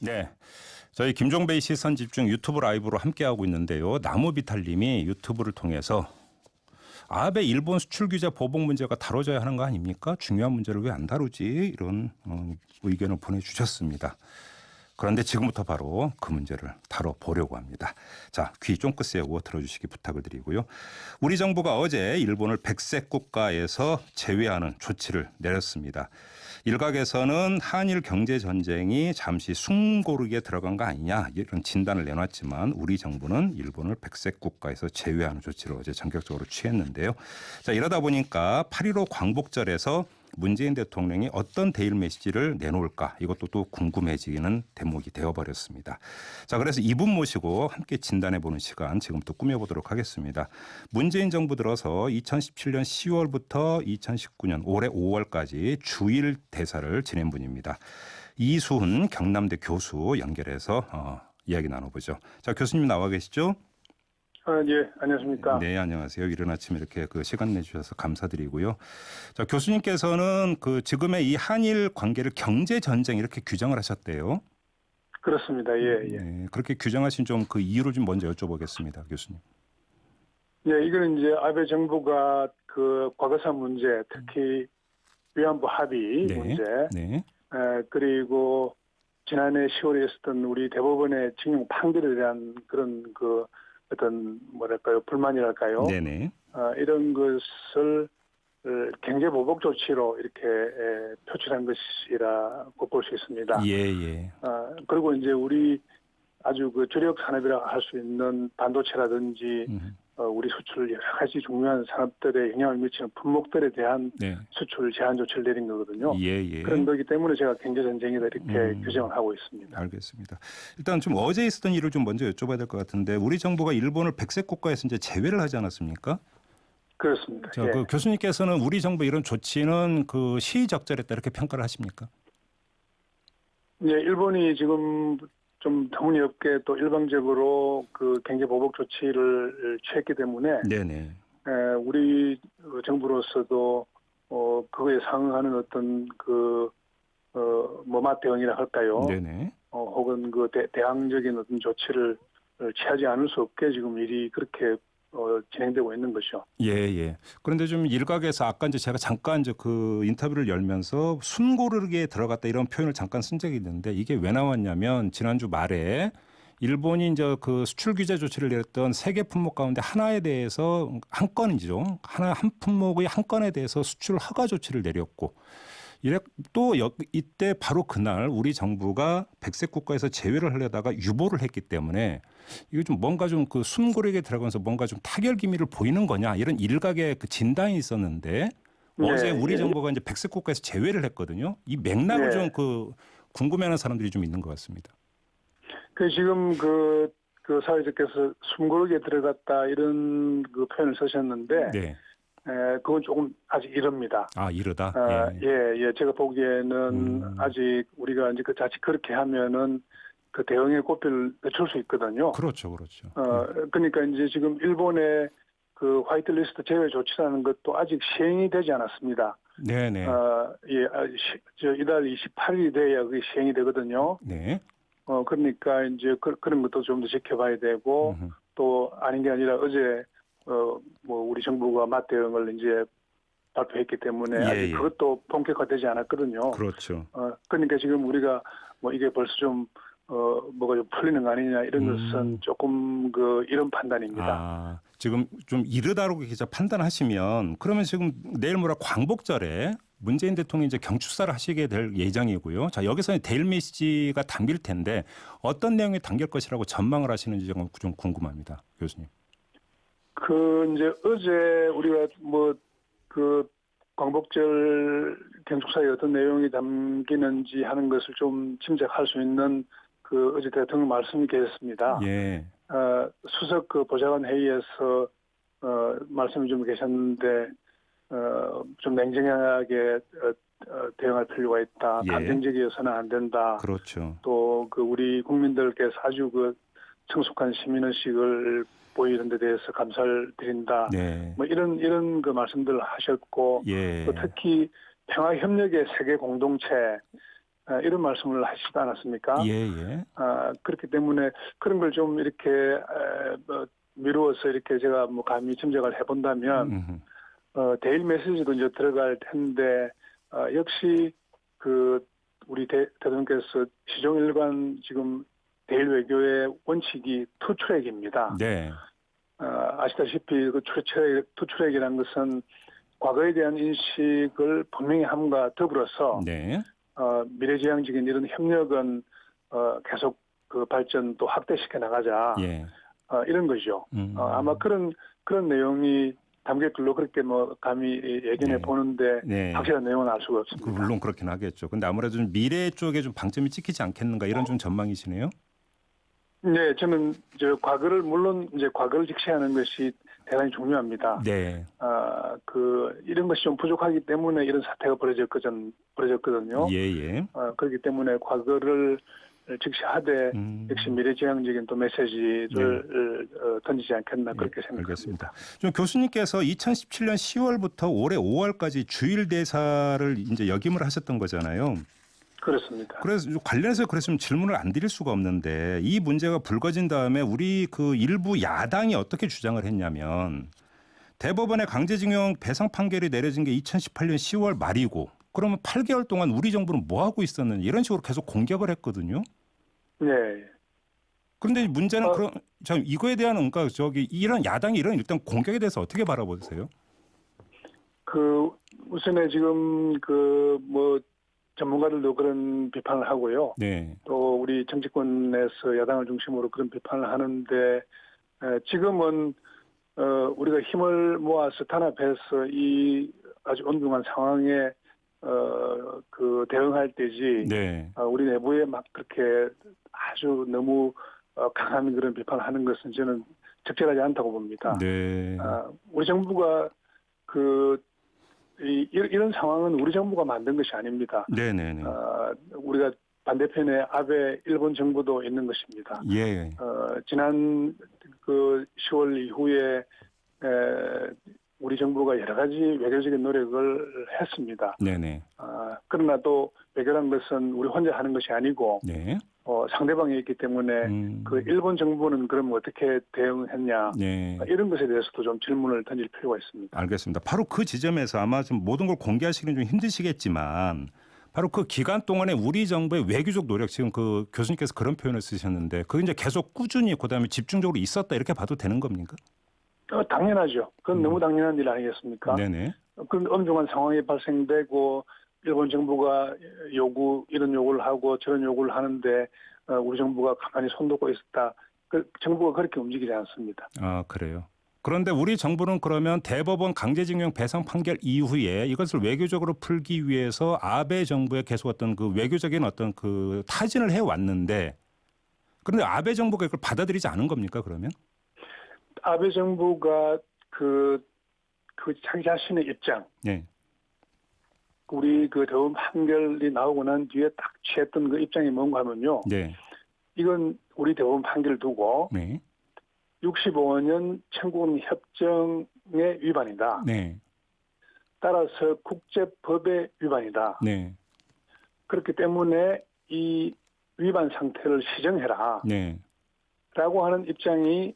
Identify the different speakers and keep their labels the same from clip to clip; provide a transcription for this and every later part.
Speaker 1: 네, 저희 김종배의 시선 집중 유튜브 라이브로 함께하고 있는데요. 나무비탈님이 유튜브를 통해서 아베 일본 수출 규제 보복 문제가 다뤄져야 하는 거 아닙니까? 중요한 문제를 왜 안 다루지? 이런 의견을 보내주셨습니다. 그런데 지금부터 바로 그 문제를 다뤄보려고 합니다. 자, 귀 쫑긋 세우고 들어주시기 부탁을 드리고요. 우리 정부가 어제 일본을 백색 국가에서 제외하는 조치를 내렸습니다. 일각에서는 한일 경제전쟁이 잠시 숨고르기에 들어간 거 아니냐 이런 진단을 내놨지만 우리 정부는 일본을 백색 국가에서 제외하는 조치를 어제 전격적으로 취했는데요. 자, 이러다 보니까 8.15 광복절에서 문재인 대통령이 어떤 대일 메시지를 내놓을까 이것도 또 궁금해지는 대목이 되어버렸습니다. 자, 그래서 이분 모시고 함께 진단해보는 시간 지금부터 꾸며보도록 하겠습니다. 문재인 정부 들어서 2017년 10월부터 2019년 올해 5월까지 주일 대사를 지낸 분입니다. 이수훈 경남대 교수 연결해서 이야기 나눠보죠. 자, 교수님 나와 계시죠?
Speaker 2: 예, 안녕하십니까.
Speaker 1: 네, 안녕하세요. 이른 아침 이렇게 시간 내주셔서 감사드리고요. 자, 교수님께서는 지금의 이 한일 관계를 경제 전쟁 이렇게 규정을 하셨대요.
Speaker 2: 그렇습니다. 예, 예.
Speaker 1: 네, 그렇게 규정하신 좀 그 이유를 좀 먼저 여쭤보겠습니다, 교수님.
Speaker 2: 예, 이거는 이제 아베 정부가 그 과거사 문제, 특히 위안부 합의
Speaker 1: 네,
Speaker 2: 문제,
Speaker 1: 네,
Speaker 2: 그리고 지난해 10월에 있었던 우리 대법원의 징용 판결에 대한 그런 어떤 뭐랄까요 불만이랄까요.
Speaker 1: 네네.
Speaker 2: 이런 것을 경제 보복 조치로 이렇게 표출한 것이라고 볼 수 있습니다.
Speaker 1: 예, 예.
Speaker 2: 그리고 이제 우리 아주 주력 산업이라고 할 수 있는 반도체라든지 우리 수출 여러 가지 중요한 산업들에 영향을 미치는 품목들에 대한
Speaker 1: 네.
Speaker 2: 수출 제한 조치를 내린 거거든요.
Speaker 1: 예, 예.
Speaker 2: 그런 거기 때문에 제가 경제전쟁이다 이렇게 규정을 하고 있습니다.
Speaker 1: 알겠습니다. 일단 좀 어제 있었던 일을 좀 먼저 여쭤봐야 될 것 같은데 우리 정부가 일본을 백색 국가에서 이제 제외를 하지 않았습니까?
Speaker 2: 그렇습니다.
Speaker 1: 자,
Speaker 2: 예.
Speaker 1: 교수님께서는 우리 정부 이런 조치는 시의적절했다 이렇게 평가를 하십니까?
Speaker 2: 예, 일본이 지금 좀 터무니없게 또 일방적으로 그 경제 보복 조치를 취했기 때문에
Speaker 1: 네네.
Speaker 2: 우리 정부로서도 그거에 상응하는 어떤 맞 대응이라 할까요?
Speaker 1: 네네.
Speaker 2: 혹은 대항적인 어떤 조치를 취하지 않을 수 없게 지금 일이 그렇게 진행되고 있는 것이죠.
Speaker 1: 예, 예. 그런데 좀 일각에서 아까 이제 제가 잠깐 인터뷰를 열면서 숨고르기에 들어갔다 이런 표현을 잠깐 쓴 적이 있는데 이게 왜 나왔냐면 지난주 말에 일본이 이제 수출 규제 조치를 내렸던 세 개 품목 가운데 하나에 대해서 한 건이죠. 한 품목의 한 건에 대해서 수출 허가 조치를 내렸고 이때 바로 그날 우리 정부가 백색 국가에서 제외를 하려다가 유보를 했기 때문에 이거 좀 뭔가 좀 숨고르기에 들어가면서 뭔가 좀 타결 기미를 보이는 거냐 이런 일각의 진단이 있었는데 어제 우리 정부가 이제 백색 국가에서 제외를 했거든요. 이 맥락을 좀 궁금해하는 사람들이 좀 있는 것 같습니다.
Speaker 2: 지금 사회자께서 숨고르기에 들어갔다 이런 표현을 쓰셨는데.
Speaker 1: 네.
Speaker 2: 그건 조금 아직 이릅니다.
Speaker 1: 아, 이르다?
Speaker 2: 예. 제가 보기에는 아직 우리가 이제 자칫 그렇게 하면은 대응의 고삐를 늦출 수 있거든요.
Speaker 1: 그렇죠.
Speaker 2: 그러니까 이제 지금 일본의 화이트리스트 제외 조치라는 것도 아직 시행이 되지 않았습니다.
Speaker 1: 네네.
Speaker 2: 이달 28일이 돼야 그게 시행이 되거든요.
Speaker 1: 네.
Speaker 2: 그러니까 이제 그런 것도 좀 더 지켜봐야 되고 또 아닌 게 아니라 어제 우리 정부가 맞대응을 이제 발표했기 때문에 아직 그것도 본격화되지 않았거든요.
Speaker 1: 그렇죠.
Speaker 2: 그러니까 지금 우리가 이게 벌써 좀 뭐가 좀 풀리는 거 아니냐 이런 것은 조금 이런 판단입니다.
Speaker 1: 아, 지금 좀 이르다고 기자 판단하시면 그러면 지금 내일 모레 광복절에 문재인 대통령이 이제 경축사를 하시게 될 예정이고요. 자, 여기서는 대일 메시지가 담길 텐데 어떤 내용이 담길 것이라고 전망을 하시는지 좀 궁금합니다, 교수님.
Speaker 2: 이제 어제 우리가 광복절 경축사에 어떤 내용이 담기는지 하는 것을 좀 짐작할 수 있는 어제 대통령 말씀이 계셨습니다.
Speaker 1: 예.
Speaker 2: 수석 보좌관 회의에서 말씀이 좀 계셨는데 좀 냉정하게 대응할 필요가 있다. 감정적이어서는 안 된다.
Speaker 1: 그렇죠.
Speaker 2: 또 우리 국민들께서 아주 성숙한 시민의식을 보이는 데 대해서 감사를 드린다.
Speaker 1: 네.
Speaker 2: 이런 말씀들을 하셨고 또 특히 평화협력의 세계 공동체 이런 말씀을 하시지 않았습니까?
Speaker 1: 예, 예.
Speaker 2: 그렇기 때문에 그런 걸 좀 이렇게 뭐 미루어서 이렇게 제가 뭐 감히 짐작을 해본다면 데일 메시지도 이제 들어갈 텐데 역시 그 우리 대통령께서 시종일관 지금 대일 외교의 원칙이 투트랙입니다.
Speaker 1: 네.
Speaker 2: 아시다시피 그 투트랙이라는 것은 과거에 대한 인식을 분명히 함과 더불어서
Speaker 1: 네.
Speaker 2: 미래지향적인 이런 협력은 계속 그 발전 또 확대시켜 나가자.
Speaker 1: 예.
Speaker 2: 이런 거죠. 아마 그런 내용이 담길 걸로 그렇게 뭐 감히 예견해
Speaker 1: 네.
Speaker 2: 보는데
Speaker 1: 네.
Speaker 2: 확실한 내용은 알 수가 없습니다.
Speaker 1: 물론 그렇긴 하겠죠. 근데 아무래도 좀 미래 쪽에 좀 방점이 찍히지 않겠는가 이런 좀 전망이시네요.
Speaker 2: 네, 저는 물론 이제 과거를 직시하는 것이 대단히 중요합니다.
Speaker 1: 네.
Speaker 2: 이런 것이 좀 부족하기 때문에 이런 사태가 벌어졌거든요.
Speaker 1: 예, 예.
Speaker 2: 그렇기 때문에 과거를 직시하되 역시 미래지향적인 또 메시지를 던지지 않겠나 그렇게 생각합니다.
Speaker 1: 알겠습니다. 좀 교수님께서 2017년 10월부터 올해 5월까지 주일 대사를 이제 역임을 하셨던 거잖아요.
Speaker 2: 그렇습니다.
Speaker 1: 그래서 관련해서 그랬으면 질문을 안 드릴 수가 없는데 이 문제가 불거진 다음에 우리 그 일부 야당이 어떻게 주장을 했냐면 대법원의 강제징용 배상 판결이 내려진 게 2018년 10월 말이고 그러면 8개월 동안 우리 정부는 뭐 하고 있었는지 이런 식으로 계속 공격을 했거든요.
Speaker 2: 네.
Speaker 1: 그런데 문제는 그럼 참 이거에 대한 그러니까 이런 야당이 이런 일단 공격에 대해서 어떻게 바라보세요?
Speaker 2: 우선에 지금 뭐 전문가들도 그런 비판을 하고요.
Speaker 1: 네.
Speaker 2: 또 우리 정치권에서 야당을 중심으로 그런 비판을 하는데 지금은 우리가 힘을 모아서 단합해서 이 아주 엄중한 상황에 대응할 때지.
Speaker 1: 네.
Speaker 2: 우리 내부에 막 그렇게 아주 너무 강한 그런 비판을 하는 것은 저는 적절하지 않다고 봅니다.
Speaker 1: 네.
Speaker 2: 우리 정부가 이런 상황은 우리 정부가 만든 것이 아닙니다.
Speaker 1: 네네네.
Speaker 2: 우리가 반대편에 아베 일본 정부도 있는 것입니다.
Speaker 1: 예.
Speaker 2: 지난 10월 이후에 우리 정부가 여러 가지 외교적인 노력을 했습니다.
Speaker 1: 네네.
Speaker 2: 그러나 또 외교란 것은 우리 혼자 하는 것이 아니고
Speaker 1: 네.
Speaker 2: 상대방이 있기 때문에 그 일본 정부는 그럼 어떻게 대응했냐
Speaker 1: 네.
Speaker 2: 이런 것에 대해서도 좀 질문을 던질 필요가 있습니다.
Speaker 1: 알겠습니다. 바로 그 지점에서 아마 좀 모든 걸 공개하시기는 좀 힘드시겠지만 바로 그 기간 동안에 우리 정부의 외교적 노력 지금 그 교수님께서 그런 표현을 쓰셨는데 그게 이제 계속 꾸준히 그다음에 집중적으로 있었다 이렇게 봐도 되는 겁니까?
Speaker 2: 당연하죠. 그건 너무 당연한 일 아니겠습니까?
Speaker 1: 네네.
Speaker 2: 그 엄중한 상황이 발생되고 일본 정부가 이런 요구를 하고 저런 요구를 하는데 우리 정부가 가만히 손 놓고 있었다. 정부가 그렇게 움직이지 않습니다.
Speaker 1: 그래요. 그런데 우리 정부는 그러면 대법원 강제징용 배상 판결 이후에 이것을 외교적으로 풀기 위해서 아베 정부에 계속 어떤 그 외교적인 어떤 그 타진을 해왔는데 그런데 아베 정부가 이걸 받아들이지 않은 겁니까 그러면?
Speaker 2: 아베 정부가 자기 자신의 입장,
Speaker 1: 네.
Speaker 2: 우리 대법원 판결이 나오고 난 뒤에 딱 취했던 그 입장이 뭔가 하면요.
Speaker 1: 네.
Speaker 2: 이건 우리 대법원 판결을 두고
Speaker 1: 네.
Speaker 2: 65년 청구금 협정의 위반이다.
Speaker 1: 네.
Speaker 2: 따라서 국제법의 위반이다.
Speaker 1: 네.
Speaker 2: 그렇기 때문에 이 위반 상태를 시정해라.
Speaker 1: 네.
Speaker 2: 라고 하는 입장이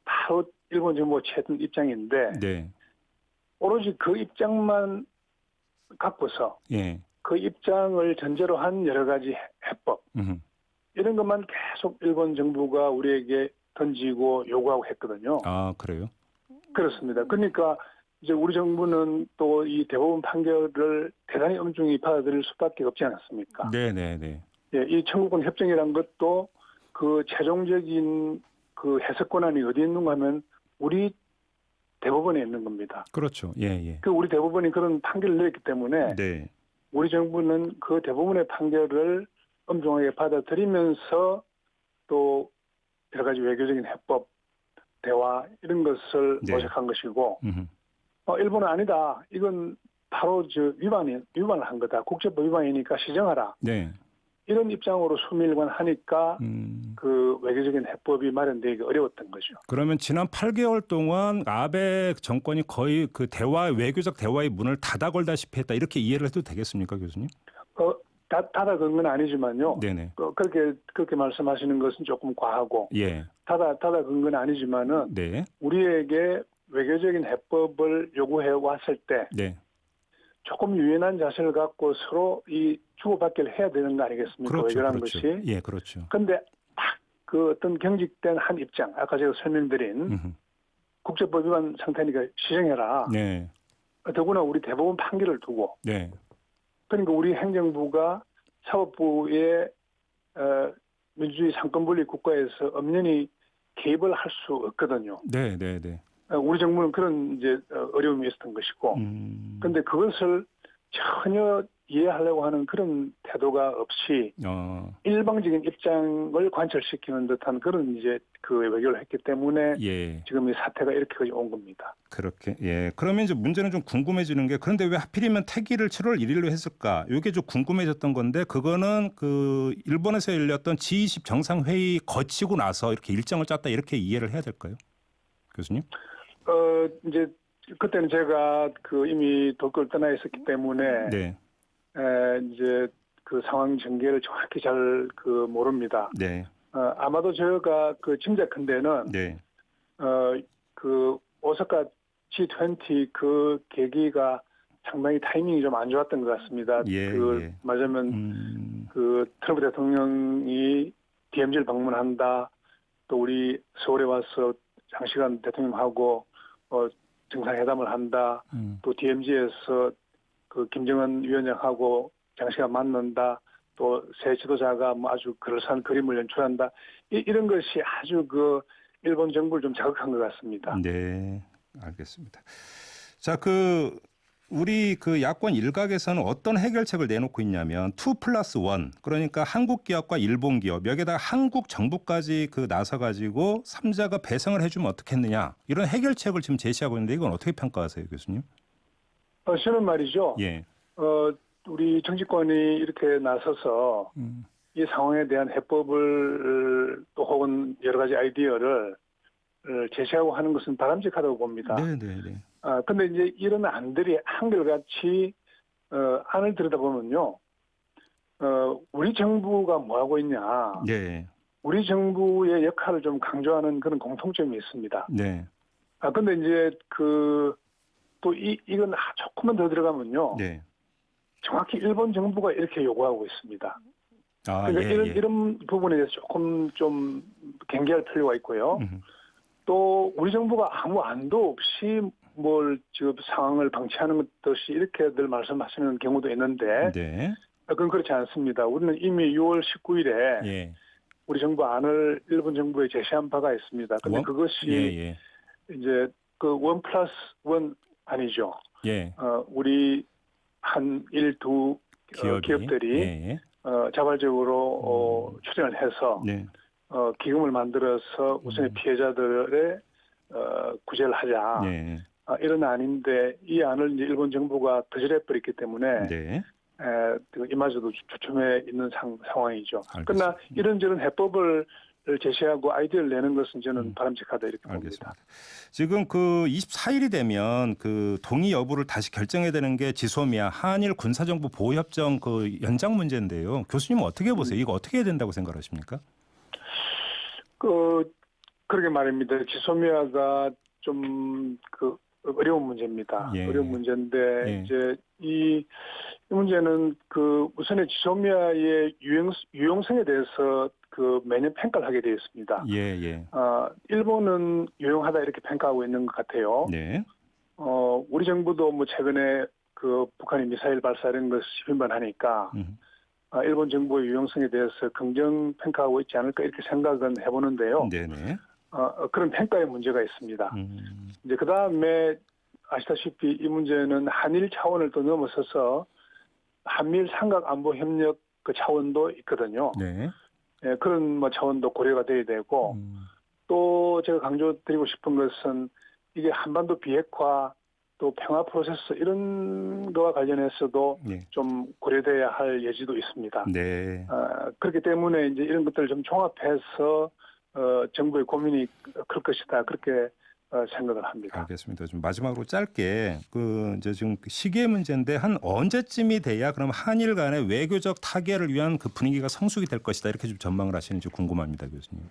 Speaker 2: 바로 일본 정부가 취했던 입장인데
Speaker 1: 네.
Speaker 2: 오로지 그 입장만 갖고서
Speaker 1: 예.
Speaker 2: 그 입장을 전제로 한 여러 가지 해법 이런 것만 계속 일본 정부가 우리에게 던지고 요구하고 했거든요.
Speaker 1: 그래요?
Speaker 2: 그렇습니다. 그러니까 이제 우리 정부는 또 이 대법원 판결을 대단히 엄중히 받아들일 수밖에 없지 않았습니까?
Speaker 1: 네네네.
Speaker 2: 예, 이 청구권 협정이란 것도 그 최종적인 그 해석 권한이 어디 있는가 하면 우리 대법원에 있는 겁니다.
Speaker 1: 그렇죠. 예.
Speaker 2: 우리 대법원이 그런 판결을 내렸기 때문에
Speaker 1: 네.
Speaker 2: 우리 정부는 그 대법원의 판결을 엄중하게 받아들이면서 또 여러 가지 외교적인 해법, 대화 이런 것을
Speaker 1: 네.
Speaker 2: 모색한 것이고 일본은 아니다. 이건 바로 위반을 한 거다. 국제법 위반이니까 시정하라.
Speaker 1: 네.
Speaker 2: 이런 입장으로 수밀관 하니까 그 외교적인 해법이 마련되기 어려웠던 거죠.
Speaker 1: 그러면 지난 8개월 동안 아베 정권이 거의 그 외교적 대화의 문을 닫아 걸다시피 했다 이렇게 이해를 해도 되겠습니까, 교수님?
Speaker 2: 다다 그런 건 아니지만요.
Speaker 1: 네네.
Speaker 2: 그렇게 말씀하시는 것은 조금 과하고
Speaker 1: 예.
Speaker 2: 다다 그런 건 아니지만은
Speaker 1: 네.
Speaker 2: 우리에게 외교적인 해법을 요구해 왔을 때
Speaker 1: 네.
Speaker 2: 조금 유연한 자세를 갖고 서로 이 주고받기를 해야 되는 거 아니겠습니까?
Speaker 1: 그렇죠.
Speaker 2: 외교라는
Speaker 1: 그렇죠.
Speaker 2: 것이.
Speaker 1: 예, 그렇죠.
Speaker 2: 그런데 딱 그 어떤 경직된 한 입장, 아까 제가 설명드린
Speaker 1: 음흠.
Speaker 2: 국제법 위반 상태니까 시정해라.
Speaker 1: 네.
Speaker 2: 더구나 우리 대법원 판결을 두고
Speaker 1: 네.
Speaker 2: 그러니까 우리 행정부가 사법부의 민주주의 상권분립 국가에서 엄연히 개입을 할 수 없거든요.
Speaker 1: 네, 네, 네.
Speaker 2: 우리 정부는 그런 이제 어려움이 있었던 것이고, 그런데 그것을 전혀 이해하려고 하는 그런 태도가 없이 일방적인 입장을 관철시키는 듯한 그런 이제 그 외교를 했기 때문에
Speaker 1: 예.
Speaker 2: 지금 이 사태가 이렇게까지 온 겁니다.
Speaker 1: 그렇게. 예. 그러면 이제 문제는 좀 궁금해지는 게 그런데 왜 하필이면 퇴기를 7월 1일로 했을까? 이게 좀 궁금해졌던 건데 그거는 그 일본에서 열렸던 G20 정상회의 거치고 나서 이렇게 일정을 짰다 이렇게 이해를 해야 될까요? 교수님?
Speaker 2: 이제 그때는 제가 그 이미 도쿄를 떠나 있었기 때문에
Speaker 1: 네.
Speaker 2: 이제 그 상황 전개를 정확히 잘 그 모릅니다.
Speaker 1: 네.
Speaker 2: 아마도 제가 그 짐작컨대는
Speaker 1: 네.
Speaker 2: 그 오사카 G20 그 계기가 상당히 타이밍이 좀 안 좋았던 것 같습니다.
Speaker 1: 예,
Speaker 2: 그
Speaker 1: 예.
Speaker 2: 말하자면 그 트럼프 대통령이 DMZ를 방문한다. 또 우리 서울에 와서 장시간 대통령하고 정상회담을 한다. 또 DMZ에서 그 김정은 위원장하고 장시간 만난다. 또 새 지도자가 뭐 아주 그럴싸한 그림을 연출한다. 이런 것이 아주 그 일본 정부를 좀 자극한 것 같습니다.
Speaker 1: 네, 알겠습니다. 자, 그 우리 그 야권 일각에서는 어떤 해결책을 내놓고 있냐면 2+1 그러니까 한국 기업과 일본 기업 여기에다가 한국 정부까지 그 나서 가지고 3자가 배상을 해주면 어떻겠느냐 이런 해결책을 지금 제시하고 있는데 이건 어떻게 평가하세요, 교수님?
Speaker 2: 저는 말이죠.
Speaker 1: 예.
Speaker 2: 우리 정치권이 이렇게 나서서 이 상황에 대한 해법을 또 혹은 여러 가지 아이디어를 제시하고 하는 것은 바람직하다고 봅니다.
Speaker 1: 네네네.
Speaker 2: 근데 이제 이런 안들이 한결같이 안을 들여다보면요, 우리 정부가 뭐 하고 있냐,
Speaker 1: 네.
Speaker 2: 우리 정부의 역할을 좀 강조하는 그런 공통점이 있습니다.
Speaker 1: 네.
Speaker 2: 근데 이제 또 이건 조금만 더 들어가면요,
Speaker 1: 네.
Speaker 2: 정확히 일본 정부가 이렇게 요구하고 있습니다. 그러니까
Speaker 1: 예,
Speaker 2: 이런 부분에 대해서 조금 좀 경계할 필요가 있고요. 또 우리 정부가 아무 안도 없이 뭘 지금 상황을 방치하는 듯이 이렇게들 말씀하시는 경우도 있는데
Speaker 1: 네.
Speaker 2: 그건 그렇지 않습니다. 우리는 이미 6월 19일에
Speaker 1: 예.
Speaker 2: 우리 정부 안을 일본 정부에 제시한 바가 있습니다. 그런데 그것이 이제 그 1+1 아니죠.
Speaker 1: 예.
Speaker 2: 우리 한일 두 기업들이 자발적으로 출연을 해서
Speaker 1: 네.
Speaker 2: 기금을 만들어서 우선의 피해자들의 구제를 하자.
Speaker 1: 네.
Speaker 2: 이런 안인데 이 안을 이제 일본 정부가 거절해 버렸기 때문에
Speaker 1: 네.
Speaker 2: 이마저도 주춤해 있는 상황이죠.
Speaker 1: 알겠습니다.
Speaker 2: 그러나 이런저런 해법을 제시하고 아이디어를 내는 것은 저는 바람직하다 이렇게
Speaker 1: 알겠습니다.
Speaker 2: 봅니다.
Speaker 1: 지금 그 24일이 되면 그 동의 여부를 다시 결정해야 되는 게 지소미아 한일 군사정보 보호협정 그 연장 문제인데요. 교수님은 어떻게 보세요? 이거 어떻게 해야 된다고 생각하십니까?
Speaker 2: 그러게 말입니다. 지소미아가 좀 어려운 문제입니다.
Speaker 1: 예.
Speaker 2: 어려운 문제인데
Speaker 1: 예.
Speaker 2: 이제 이 문제는 우선의 지소미아의 유용성에 대해서 매년 평가를 하게 되어 있습니다.
Speaker 1: 예.
Speaker 2: 일본은 유용하다 이렇게 평가하고 있는 것 같아요.
Speaker 1: 네.
Speaker 2: 우리 정부도 뭐 최근에 북한이 미사일 발사하는 것을 비판하니까 일본 정부의 유용성에 대해서 긍정 평가하고 있지 않을까 이렇게 생각은 해보는데요.
Speaker 1: 네네.
Speaker 2: 그런 평가에 문제가 있습니다. 이제 그 다음에 아시다시피 이 문제는 한일 차원을 또 넘어서서 한미일 삼각안보협력 그 차원도 있거든요.
Speaker 1: 네.
Speaker 2: 예, 그런 뭐 차원도 고려가 돼야 되고 또 제가 강조드리고 싶은 것은 이게 한반도 비핵화 또 평화 프로세스 이런 거와 관련해서도 좀 고려돼야 할 여지도 있습니다.
Speaker 1: 네.
Speaker 2: 그렇기 때문에 이제 이런 것들을 좀 종합해서 정부의 고민이 클 것이다 그렇게 생각을 합니다.
Speaker 1: 알겠습니다. 좀 마지막으로 짧게 이제 지금 시기의 문제인데 한 언제쯤이 돼야 그럼 한일 간의 외교적 타결을 위한 그 분위기가 성숙이 될 것이다 이렇게 좀 전망을 하시는지 궁금합니다, 교수님.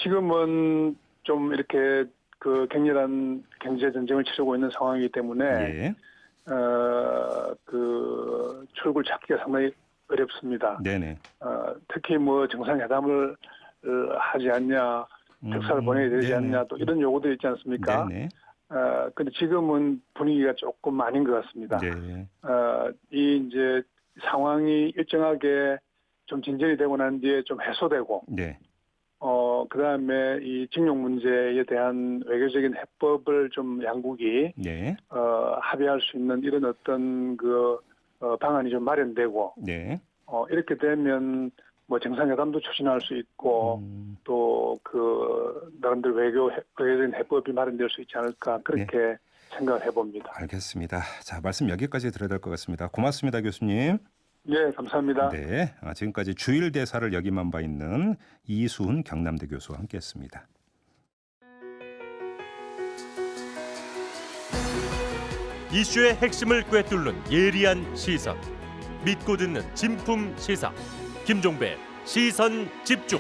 Speaker 2: 지금은 좀 이렇게 그 격렬한 경제 전쟁을 치르고 있는 상황이기 때문에
Speaker 1: 예.
Speaker 2: 그 출구를 찾기가 상당히 어렵습니다.
Speaker 1: 네네.
Speaker 2: 특히 뭐 정상회담을 하지 않냐, 특사를 보내야 되지 않냐, 또 이런 요구도 있지 않습니까?
Speaker 1: 네네.
Speaker 2: 근데 지금은 분위기가 조금 아닌 것 같습니다.
Speaker 1: 네.
Speaker 2: 이 이제 상황이 일정하게 좀 진전이 되고 난 뒤에 좀 해소되고,
Speaker 1: 네.
Speaker 2: 그다음에 이 징용 문제에 대한 외교적인 해법을 좀 양국이
Speaker 1: 네.
Speaker 2: 합의할 수 있는 이런 어떤 그 방안이 좀 마련되고,
Speaker 1: 네.
Speaker 2: 이렇게 되면 뭐 정상회담도 추진할 수 있고 또 그 나름대로 외교적인 해법이 마련될 수 있지 않을까 그렇게 생각을 해봅니다.
Speaker 1: 알겠습니다. 자, 말씀 여기까지 드려야 될 것 같습니다. 고맙습니다, 교수님.
Speaker 2: 네, 감사합니다.
Speaker 1: 네, 지금까지 주일 대사를 역임한 바 있는 이수훈 경남대 교수와 함께했습니다.
Speaker 3: 이슈의 핵심을 꿰뚫는 예리한 시선, 믿고 듣는 진품 시사 김종배 시선 집중.